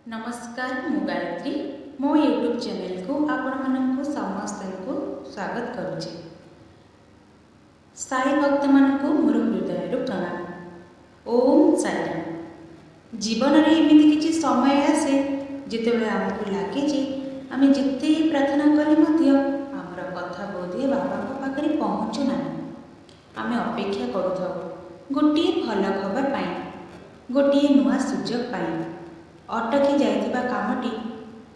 नमस्कार मु गायत्री मो यूट्यूब चैनल को आपण समस्त को स्वागत करुचे। साई भक्त मान को मोर हृदय प्रणाम। ओम साईराम। जीवन में एमती किसी समय आसे जितेबाला आमको लगे आम जिते प्रार्थना कले आमर कथा बोधे बाबा पाखे पहुँचुना। आम अपेक्षा करूँ गोटे भल खबर पाई, गोटे नुआ सुजोग पाई, अटकी जाइथिबा कामटी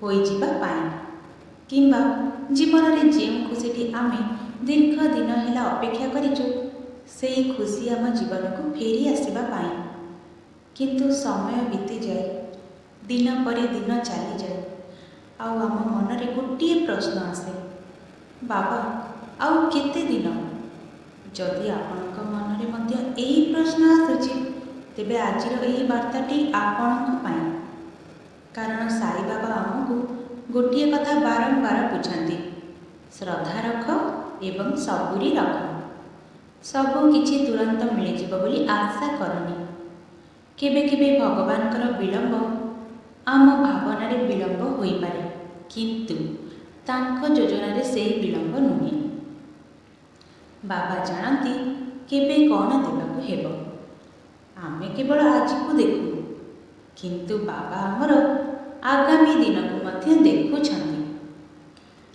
होई जिबा पाई, किंबा जीवन में जो खुशी आम दीर्घ दिन है अपेक्षा करिचु से खुशी आम जीवन को फेरी आसवा पाई। किंतु समय बीती जाए, दिन पर दिन चली जाए, आम मन में गोटे प्रश्न आसे, बाबा आउ केते दिन? जदि आपण मन में यही प्रश्न आसुची तेबे आजिर यही वार्ताटी आपण पाई। कारण साई बाबा आमको गोटे कथा बारंबार बुझाती, श्रद्धा रख एवं सबुरी रख। सबु किछि तुरंत मिल बोली आशा करनी। केबे केबे भगवान विलंब आम भावना विलंब हो पारे, किंतु तांको योजना रे से विलंब नुहे। बाबा जानती केबे कौन देवाक हेबो। आमे केवल आज को देखू, किंतु बाबा आमर आगामी दिन को मध्य देखुछंती।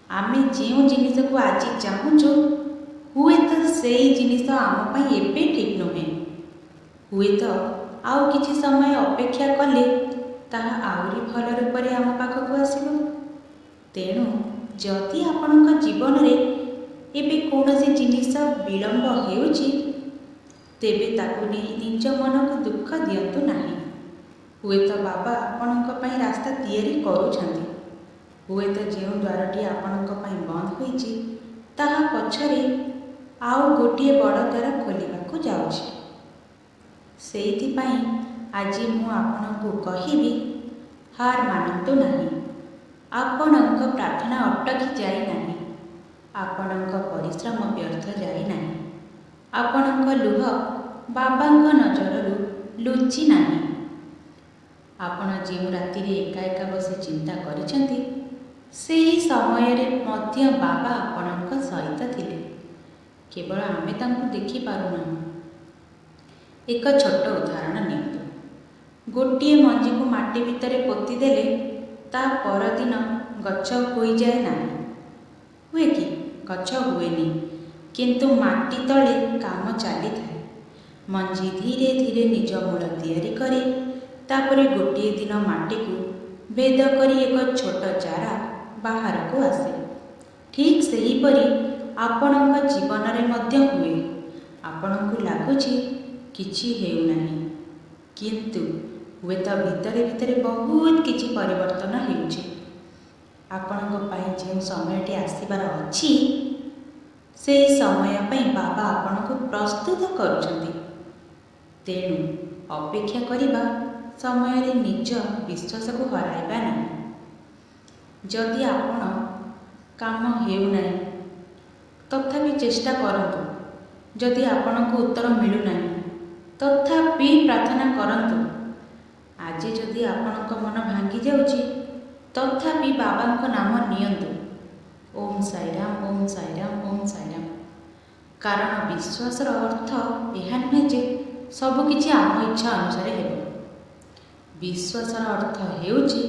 आमे जो जिनिस को आज चाहूँ हुए तो से जिनिस आम पाई एबे ठीक नुहे। हुए तो आउ किछि समय अपेक्षा कले ताहा आउरी भल रूप आम पाखक आसिबो। तेणु जदि आपणक जीवन रे एबे कौनसी जिनिस विलंब हेउछि तेबे ताकु नहीं निज मन को दुख दियंतु नाही। हुए तो बाबा आपणक पई रास्ता तैयारी करूछंती। हुए तो जो द्वारटी आपणक पई बंद होईछि ताहा पछरे आउ गोटे बड़ द्वार खोलिबाकु जाउछि। सेइथि पई आज मु आपणकु कहिबी, हार मानतु नाही। आपणक प्रार्थना अटकी जाई नाही, आपणक परिश्रम व्यर्थ जाई नाही, आपणक लुह बाबांक नजररू लुचि नाही। आपण जो राति एका एका बसी चिंता करिसेंती से समय रे मध्य बाबा आपणक सहित थिले, केवल आमे तांको देखि पारुना। एक छोट उदाहरण नियंतु। गोटे मंजी को माटी भितर पोती देले ता परदिन गछ होई जाए ना? हुए कि गछ हुएनी, किंतु माटी तले काम चली थाए। मंजी धीरे धीरे निज मूल तैयारी करे, तापरे गोटे दिन माटी को भेद करी एक छोट चारा बाहर को आसे। ठीक सही परी आपणक जीवन रे मध्य हुए। आपणकु लागुछि किछि हेउ नाही, किंतु हुए तो भितरे भितरे बहुत किछि परिवर्तन हेउछि। आपणक पई जे समयटी आसीबार अछि से समय पई बाबा आपणकु प्रस्तुत करूछंती। तेणु अपेक्षा करिबा समय रे निज विश्वास को हराइबा नहीं। जदि आपण काम हेउ नाही तथापि चेष्टा करंतु। जदि आपणको उत्तर मिलु नाही तथापि प्रार्थना करंतु। आज जदि आपणक मन भांगी जाउछि तथापि बाबांको नाम नियंतु, ओम साईराम ओम साईराम ओम साईराम। कारण विश्वासर अर्थ यह नुहे जे सब किछि आम इच्छा अनुसार हेबो। विश्वासर अर्थ हेउछि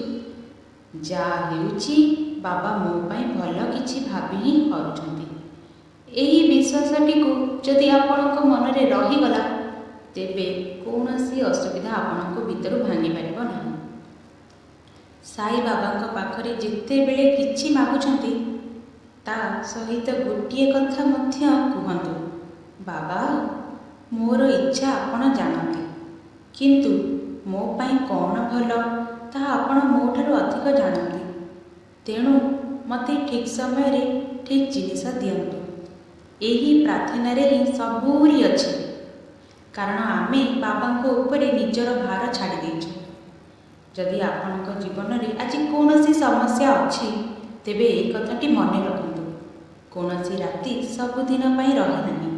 जा हेउछि बाबा मो पई भल किछि भाबी ही करूछंती। एही विश्वासटी को जदि आपणक मन रे रही गला तेबे कौनसी असुविधा आपणक भीतर भांगी पारिबो नाही। साई बाबांक पाखरे जेते बेले किछि मागुछंती ता सहित गोटे कथा मध्य कुहंतु, बाबा मोर इच्छा आपण जानती, किंतु मो पाई कौन भल ताहा आपण मो ठारू अधिक जानती। तेणु मते ठीक समय रे ठीक जिनिस दियंतु। एही प्रार्थना रे ही सबूरी अछि। कारण आमे बाबांको ऊपरे निजर भार छाड़ी देइछु। जदि आपणक जीवन रे आज कौनसी समस्या अछि तेबे एही कथाटी मने रखंतु, कौनसी राति सबुदिन पाई रहे नाही।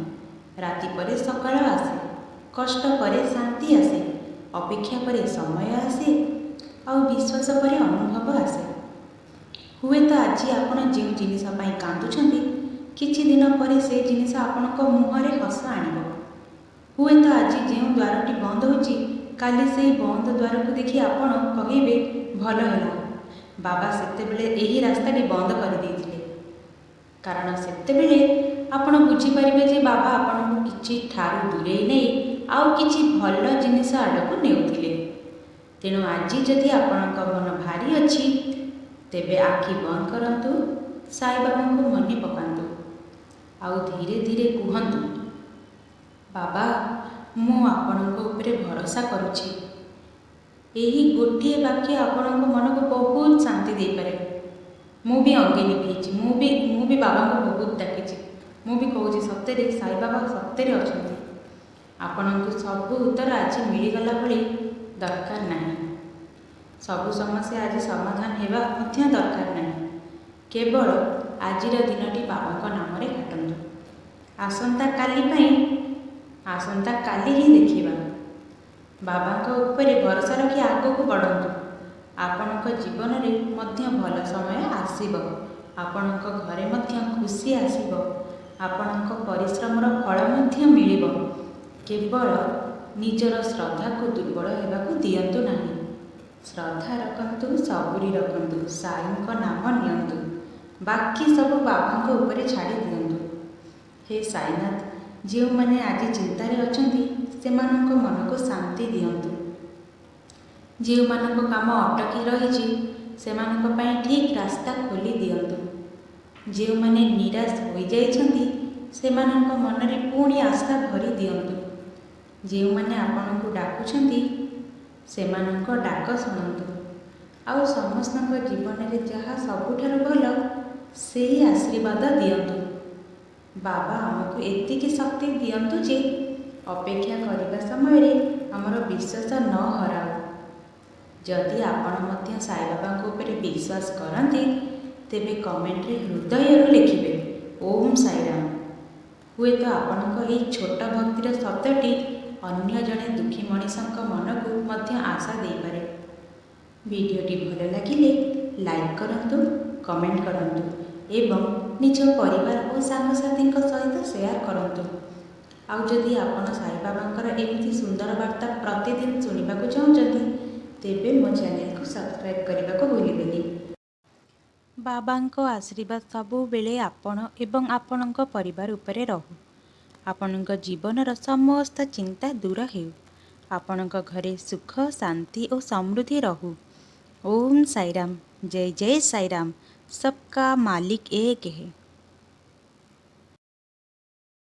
राति परे सकाळ आसे, कष्ट परे शांति आसे, अपेक्षा परे समय आसे, ଆଉ ବିଶ୍ୱାସ ପରେ ଅନୁଭବ ଆସେ। ହୁଏତ ଆଜି ଆପଣ ଯେଉଁ ଜିନିଷ ପାଇଁ କାନ୍ଦୁଛନ୍ତି, କିଛି ଦିନ ପରେ ସେ ଜିନିଷ ଆପଣଙ୍କ ମୁହଁରେ ହସ ଆଣିବ। ହୁଏତ ଆଜି ଯେଉଁ ଦ୍ୱାରଟି ବନ୍ଦ ହେଉଛି, କାଲି ସେହି ବନ୍ଦ ଦ୍ୱାରକୁ ଦେଖି ଆପଣ କହିବେ, ଭଲ ହେଲା ବାବା ସେତେବେଳେ ଏହି ରାସ୍ତାଟି ବନ୍ଦ କରିଦେଇଥିଲେ। କାରଣ ସେତେବେଳେ ଆପଣ ବୁଝିପାରିବେ ଯେ ବାବା ଆପଣଙ୍କୁ କିଛି ଠାରୁ ଦୂରେଇ ନେଇ ଆଉ କିଛି ଭଲ ଜିନିଷ ଆଡ଼କୁ ନେଉଥିଲେ। ତେଣୁ ଆଜି ଯଦି ଆପଣଙ୍କ ମନ ଭାରି ଅଛି, ତେବେ ଆଖି ବନ୍ଦ କରନ୍ତୁ, ସାଇବାବାଙ୍କୁ ମନେ ପକାନ୍ତୁ ଆଉ ଧୀରେ ଧୀରେ କୁହନ୍ତୁ, ବାବା ମୁଁ ଆପଣଙ୍କ ଉପରେ ଭରସା କରୁଛି। ଏହି ଗୋଟିଏ ବାକ୍ୟ ଆପଣଙ୍କ ମନକୁ ବହୁତ ଶାନ୍ତି ଦେଇପାରେ। ମୁଁ ବି ଅଙ୍ଗେ ନିଭେଇଛି, ମୁଁ ବି ବାବାଙ୍କୁ ବହୁତ ଡାକିଛି। ମୁଁ ବି କହୁଛି ସତରେ ସାଇବାବା ସତରେ ଅଛନ୍ତି। ଆପଣଙ୍କୁ ସବୁ ଉତ୍ତର ଆଜି ମିଳିଗଲା ଭଳି ଦରକାର ନାହିଁ। ସବୁ ସମସ୍ୟା ଆଜି ସମାଧାନ ହେବା ମଧ୍ୟ ଦରକାର ନାହିଁ। କେବଳ ଆଜିର ଦିନଟି ବାବାଙ୍କ ନାମରେ କାଟନ୍ତୁ। ଆସନ୍ତା କାଲି ହିଁ ଦେଖିବା। ବାବାଙ୍କ ଉପରେ ଭରସା ରଖି ଆଗକୁ ବଢ଼ନ୍ତୁ। ଆପଣଙ୍କ ଜୀବନରେ ମଧ୍ୟ ଭଲ ସମୟ ଆସିବ। ଆପଣଙ୍କ ଘରେ ମଧ୍ୟ ଖୁସି ଆସିବ। ଆପଣଙ୍କ ପରିଶ୍ରମର ଫଳ ମଧ୍ୟ ମିଳିବ। କେବଳ ନିଜର ଶ୍ରଦ୍ଧାକୁ ଦୁର୍ବଳ ହେବାକୁ ଦିଅନ୍ତୁ ନାହିଁ। ଶ୍ରଦ୍ଧା ରଖନ୍ତୁ, ସବୁରି ରଖନ୍ତୁ, ସାଇଙ୍କ ନାମ ନିଅନ୍ତୁ। ବାକି ସବୁ ବାବାଙ୍କ ଉପରେ ଛାଡ଼ି ଦିଅନ୍ତୁ। ହେ ସାଇନାଥ, ଯେଉଁମାନେ ଆଜି ଚିନ୍ତାରେ ଅଛନ୍ତି ସେମାନଙ୍କ ମନକୁ ଶାନ୍ତି ଦିଅନ୍ତୁ। ଯେଉଁମାନଙ୍କ କାମ ଅଟକି ରହିଛି ସେମାନଙ୍କ ପାଇଁ ଠିକ୍ ରାସ୍ତା ଖୋଲି ଦିଅନ୍ତୁ। ଯେଉଁମାନେ ନିରାଶ ହୋଇଯାଇଛନ୍ତି ସେମାନଙ୍କ ମନରେ ପୁଣି ଆଶା ଭରି ଦିଅନ୍ତୁ। ଯେଉଁମାନେ ଆପଣଙ୍କୁ ଡାକୁଛନ୍ତି ସେମାନଙ୍କ ଡାକ ଶୁଣନ୍ତୁ। ଆଉ ସମସ୍ତଙ୍କ ଜୀବନରେ ଯାହା ସବୁଠାରୁ ଭଲ ସେହି ଆଶୀର୍ବାଦ ଦିଅନ୍ତୁ। ବାବା ଆମକୁ ଏତିକି ଶକ୍ତି ଦିଅନ୍ତୁ ଯେ ଅପେକ୍ଷା କରିବା ସମୟରେ ଆମର ବିଶ୍ୱାସ ନ ହରାଉ। ଯଦି ଆପଣ ମଧ୍ୟ ସାଇବାବାଙ୍କ ଉପରେ ବିଶ୍ୱାସ କରନ୍ତି, ତେବେ କମେଣ୍ଟରେ ହୃଦୟରୁ ଲେଖିବେ, ଓମ୍ ସାଇରାମ। ହୁଏତ ଆପଣଙ୍କ ଏହି ଛୋଟ ଭକ୍ତିର ଶବ୍ଦଟି ଅନ୍ୟ ଜଣେ ଦୁଃଖୀ ମଣିଷଙ୍କ ମନକୁ ମଧ୍ୟ ଆଶା ଦେଇପାରେ। ଭିଡ଼ିଓଟି ଭଲ ଲାଗିଲେ ଲାଇକ୍ କରନ୍ତୁ, କମେଣ୍ଟ କରନ୍ତୁ ଏବଂ ନିଜ ପରିବାର ଓ ସାଙ୍ଗସାଥୀଙ୍କ ସହିତ ସେୟାର କରନ୍ତୁ। ଆଉ ଯଦି ଆପଣ ସାଇବାବାଙ୍କର ଏମିତି ସୁନ୍ଦର ବାର୍ତ୍ତା ପ୍ରତିଦିନ ଶୁଣିବାକୁ ଚାହୁଁଛନ୍ତି, ତେବେ ମୋ ଚ୍ୟାନେଲକୁ ସବସ୍କ୍ରାଇବ୍ କରିବାକୁ ଭୁଲିବେନି। ବାବାଙ୍କ ଆଶୀର୍ବାଦ ସବୁବେଳେ ଆପଣ ଏବଂ ଆପଣଙ୍କ ପରିବାର ଉପରେ ରହୁ। ଆପଣଙ୍କ ଜୀବନର ସମସ୍ତ ଚିନ୍ତା ଦୂର ହେଉ। ଆପଣଙ୍କ ଘରେ ସୁଖ, ଶାନ୍ତି ଓ ସମୃଦ୍ଧି ରହୁ। ଓମ୍ ସାଇରାମ। ଜୟ ଜୟ ସାଇରାମ। ସବକା ମାଲିକ ଏକ है।